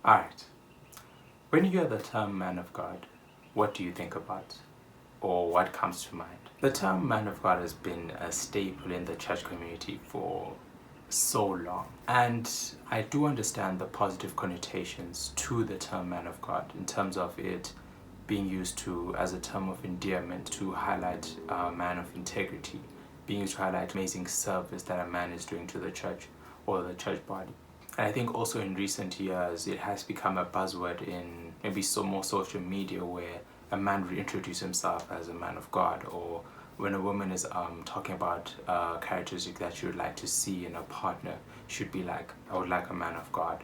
Alright, when you hear the term man of God, what do you think about? Or what comes to mind? The term man of God has been a staple in the church community for so long. And I do understand the positive connotations to the term man of God in terms of it being used as a term of endearment to highlight a man of integrity, being used to highlight amazing service that a man is doing to the church or the church body. And I think also in recent years it has become a buzzword in maybe more social media where a man would introduce himself as a man of God, or when a woman is talking about characteristic that she would like to see in a partner, should be like, I would like a man of God.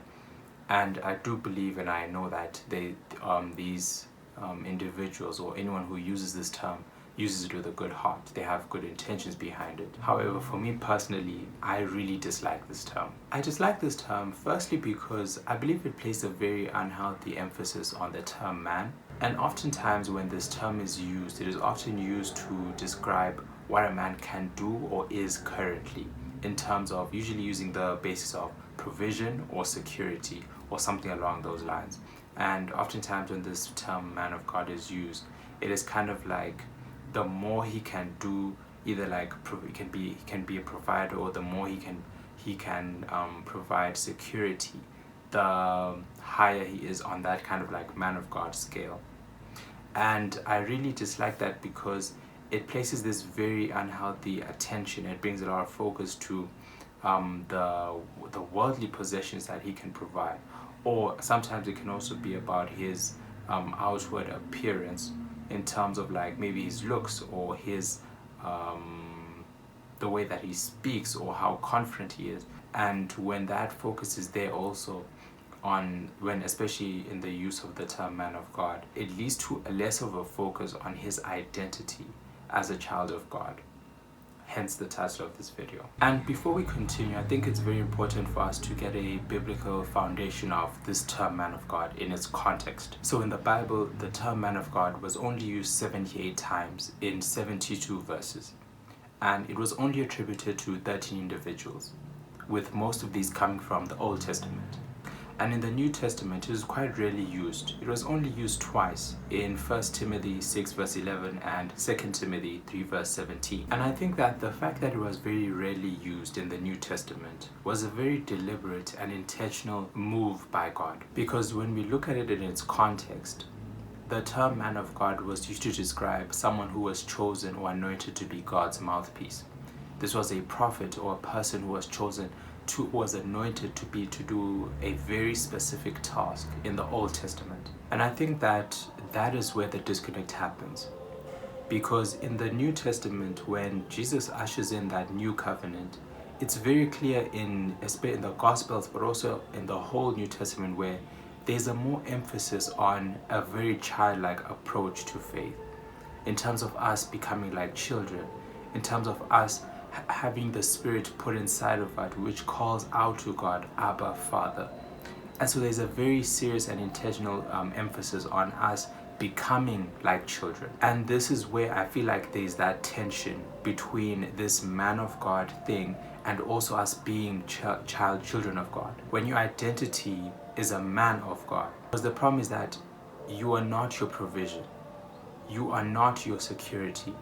And I do believe and I know that these individuals or anyone who uses this term uses it with a good heart. They have good intentions behind it. However, for me personally, I really dislike this term. I dislike this term firstly because I believe it places a very unhealthy emphasis on the term man. And oftentimes when this term is used, it is often used to describe what a man can do or is currently, in terms of usually using the basis of provision or security or something along those lines. And oftentimes when this term man of God is used, it is kind of like the more he can do, either like he can be a provider, or the more he can provide security, the higher he is on that kind of like man of God scale. And I really dislike that because it places this very unhealthy attention. It brings a lot of focus to the worldly possessions that he can provide, or sometimes it can also be about his outward appearance in terms of like maybe his looks or his the way that he speaks or how confident he is. And when that focus is there also on especially in the use of the term man of God, it leads to a less of a focus on his identity as a child of God. Hence the title of this video. And before we continue, I think it's very important for us to get a biblical foundation of this term man of God in its context. So in the Bible, the term man of God was only used 78 times in 72 verses. And it was only attributed to 13 individuals, with most of these coming from the Old Testament. And in the New Testament, it was quite rarely used. It was only used twice, in 1 Timothy 6 verse 11 and 2 Timothy 3 verse 17. And I think that the fact that it was very rarely used in the New Testament was a very deliberate and intentional move by God. Because when we look at it in its context, the term man of God was used to describe someone who was chosen or anointed to be God's mouthpiece. This was a prophet or a person who was chosen was anointed to do a very specific task in the Old Testament. And I think that is where the disconnect happens. Because in the New Testament, when Jesus ushers in that new covenant, it's very clear in the Gospels, but also in the whole New Testament, where there's a more emphasis on a very childlike approach to faith, in terms of us becoming like children, in terms of us having the Spirit put inside of us, which calls out to God, Abba, Father. And so there's a very serious and intentional emphasis on us becoming like children. And this is where I feel like there's that tension between this man of God thing and also us being children of God. When your identity is a man of God. Because the problem is that you are not your provision. You are not your security.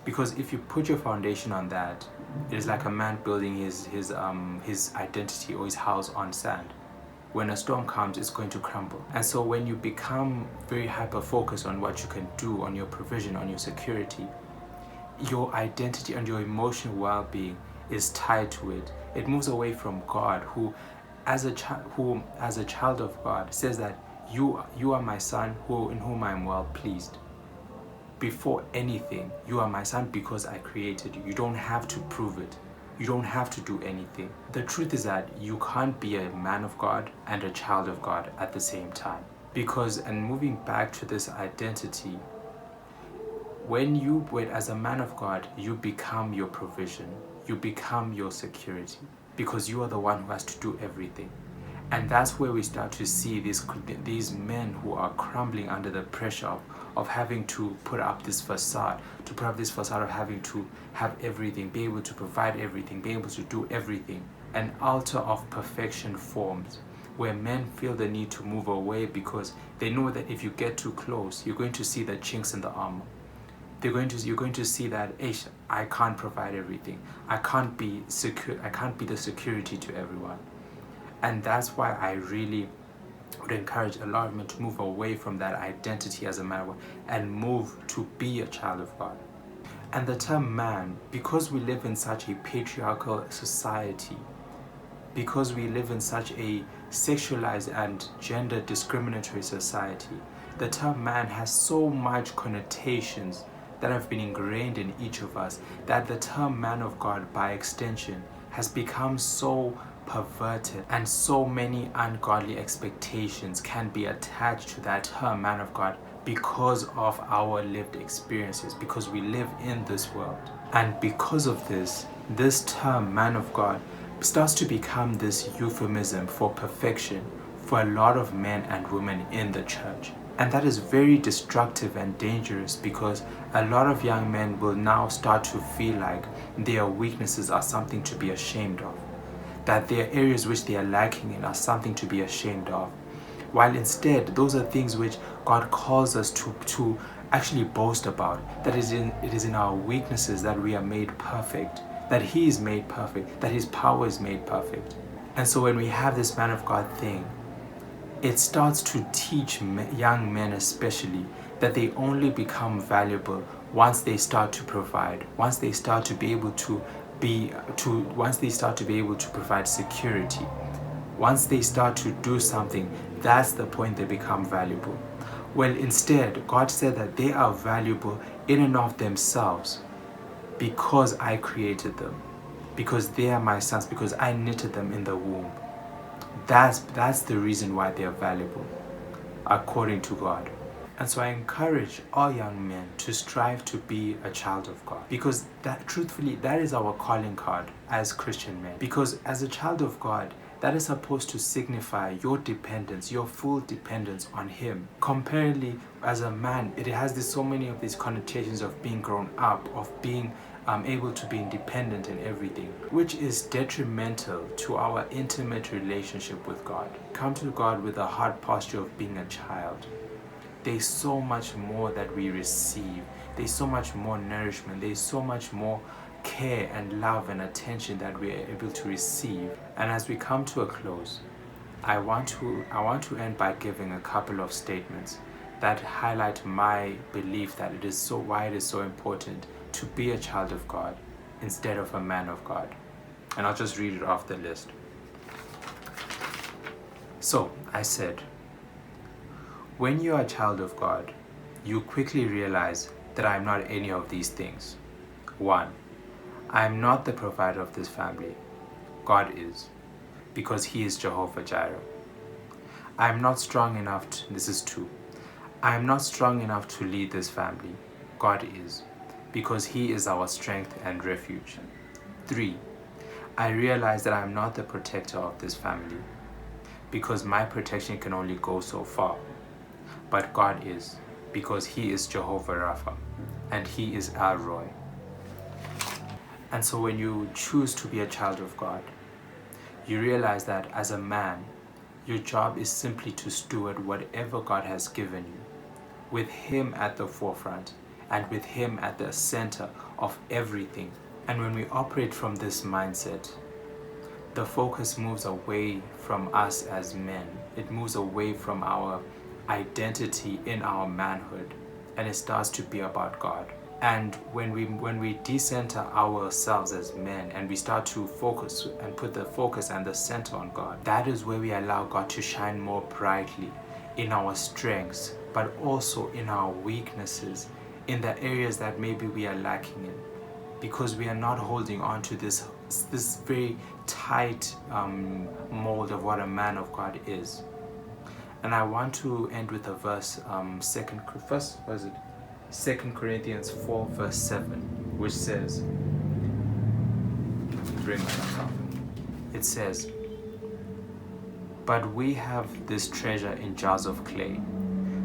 Because if you put your foundation on that, it is like a man building his identity or his house on sand. When a storm comes, it's going to crumble. And so when you become very hyper-focused on what you can do, on your provision, on your security, your identity and your emotional well-being is tied to it. It moves away from God, who as a child of God says that you are my son, in whom I am well pleased. Before anything, you are my son because I created you. You don't have to prove it. You don't have to do anything. The truth is that you can't be a man of God and a child of God at the same time. Because, and moving back to this identity, when as a man of God, you become your provision. You become your security. Because you are the one who has to do everything. And that's where we start to see these men who are crumbling under the pressure of having to put up this facade, of having to have everything, be able to provide everything, be able to do everything. An altar of perfection forms where men feel the need to move away because they know that if you get too close, you're going to see the chinks in the armor. You're going to see that, I can't provide everything. I can't be secure. I can't be the security to everyone. And that's why I really would encourage a lot of men to move away from that identity as a man and move to be a child of God. And the term man, because we live in such a patriarchal society, because we live in such a sexualized and gender discriminatory society, the term man has so much connotations that have been ingrained in each of us that the term man of God, by extension, has become so perverted, and so many ungodly expectations can be attached to that term man of God because of our lived experiences, because we live in this world. And because of this term man of God starts to become this euphemism for perfection for a lot of men and women in the church. And that is very destructive and dangerous, because a lot of young men will now start to feel like their weaknesses are something to be ashamed of, that their areas which they are lacking in are something to be ashamed of, while instead those are things which God calls us to actually boast about, that it is in our weaknesses that we are made perfect, that He is made perfect, that His power is made perfect. And so when we have this man of God thing, it starts to teach young men especially that they only become valuable once they start to provide, once they start to be able to provide security. Once they start to do something, that's the point they become valuable. Well, instead, God said that they are valuable in and of themselves because I created them, because they are my sons, because I knitted them in the womb. That's the reason why they are valuable, according to God. And so I encourage all young men to strive to be a child of God, because truthfully, that is our calling card as Christian men. Because as a child of God, that is supposed to signify your dependence, your full dependence on Him. Comparatively, as a man, it has so many of these connotations of being grown up, of being able to be independent in everything, which is detrimental to our intimate relationship with God. Come to God with a heart posture of being a child. There's so much more that we receive. There's so much more nourishment. There's so much more care and love and attention that we are able to receive. And as we come to a close, I want to end by giving a couple of statements that highlight my belief that why it is so important to be a child of God instead of a man of God. And I'll just read it off the list. So, I said, when you are a child of God, you quickly realize that I am not any of these things. 1. I am not the provider of this family. God is, because He is Jehovah Jireh. I am not strong enough this is 2. I am not strong enough to lead this family. God is, because He is our strength and refuge. 3. I realize that I am not the protector of this family, because my protection can only go so far. But God is, because He is Jehovah Rapha, and He is El Roi. And so when you choose to be a child of God, you realize that as a man, your job is simply to steward whatever God has given you, with Him at the forefront and with Him at the center of everything. And when we operate from this mindset, the focus moves away from us as men. It moves away from our identity in our manhood, and it starts to be about God. And when we decenter ourselves as men and we start to focus and put the focus and the center on God, that is where we allow God to shine more brightly in our strengths, but also in our weaknesses, in the areas that maybe we are lacking in, because we are not holding on to this very tight mold of what a man of God is. And I want to end with a verse, 2 Corinthians 4 verse 7, which says, bring that up. It says, but we have this treasure in jars of clay,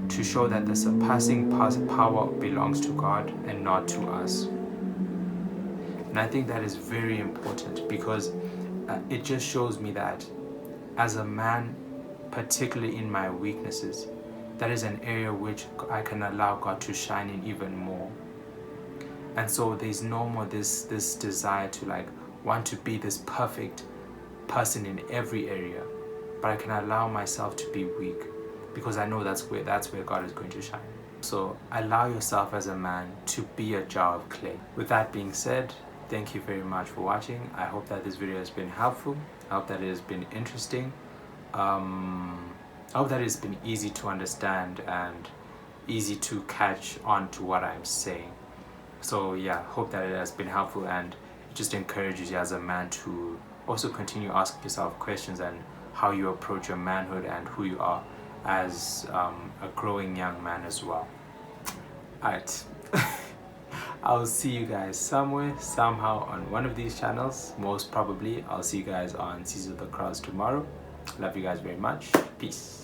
to show that the surpassing power belongs to God and not to us. And I think that is very important, because it just shows me that as a man, particularly in my weaknesses, that is an area which I can allow God to shine in even more. And so there's no more this desire to like want to be this perfect person in every area, but I can allow myself to be weak because I know that's where God is going to shine. So allow yourself as a man to be a jar of clay. With that being said, thank you very much for watching. I hope that this video has been helpful. I hope that it has been interesting. I hope that it's been easy to understand and easy to catch on to what I'm saying. So yeah, hope that it has been helpful and it just encourages you as a man to also continue asking yourself questions and how you approach your manhood and who you are as a growing young man as well. Alright, I'll see you guys somewhere, somehow on one of these channels. Most probably, I'll see you guys on Seas of the Cross tomorrow. Love you guys very much. Peace.